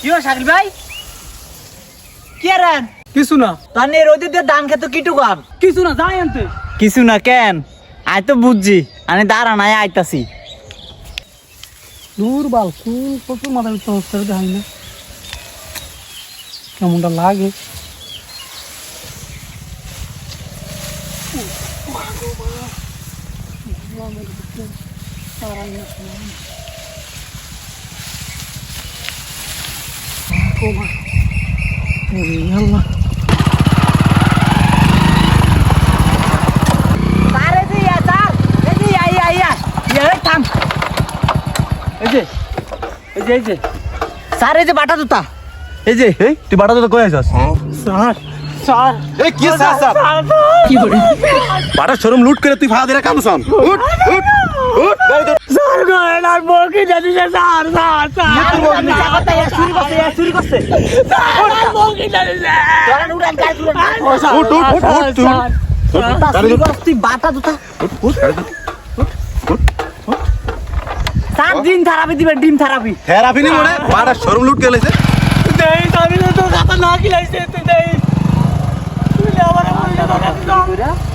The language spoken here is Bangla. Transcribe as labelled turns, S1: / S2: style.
S1: কিও শাকিল ভাই কি আরেন
S2: কিছু না
S1: তানে রোদে দিয়ে ধান খেতে কিটু কাম
S2: কিছু না যাই আনতে
S1: কিছু না কেন আই তো বুঝছি আমি দাঁড়া নাই আইতাছি
S2: দূর বাল চুল প্রচুর মাথা পিছু হচ্ছে দেখাই না কেমনটা লাগে আল্লাহ
S1: আরে জি আচ্ছা এই যে আইয়া এই থাম এই যে স্যার এই যে বাটা জুতা
S3: এই যে তুই বাটা তো কই আছিস
S2: স্যার স্যার
S3: এই কি স্যার
S2: কি করে
S3: বাটা শোরুম লুট করে তুই ভাড়া দিয়ে কাম শুন উঠ উঠ উঠ গাড়ি ধর
S2: স্যার গেল আর বকি যাচ্ছে স্যার স্যার স্যার
S1: চুরি করছে
S2: স্যার বকি যাচ্ছে
S3: উঠ উঠ উঠ উঠ তুই গাড়ি ধর
S1: তুই বাটা জুতা স্যার ডিম থেরাপি
S3: থেরাপি নি মনে বাটা শোরুম লুট করে লেছে
S2: দেই আমি তো কথা না কিলাইছে তুই দেই তুই আমার বলে দাও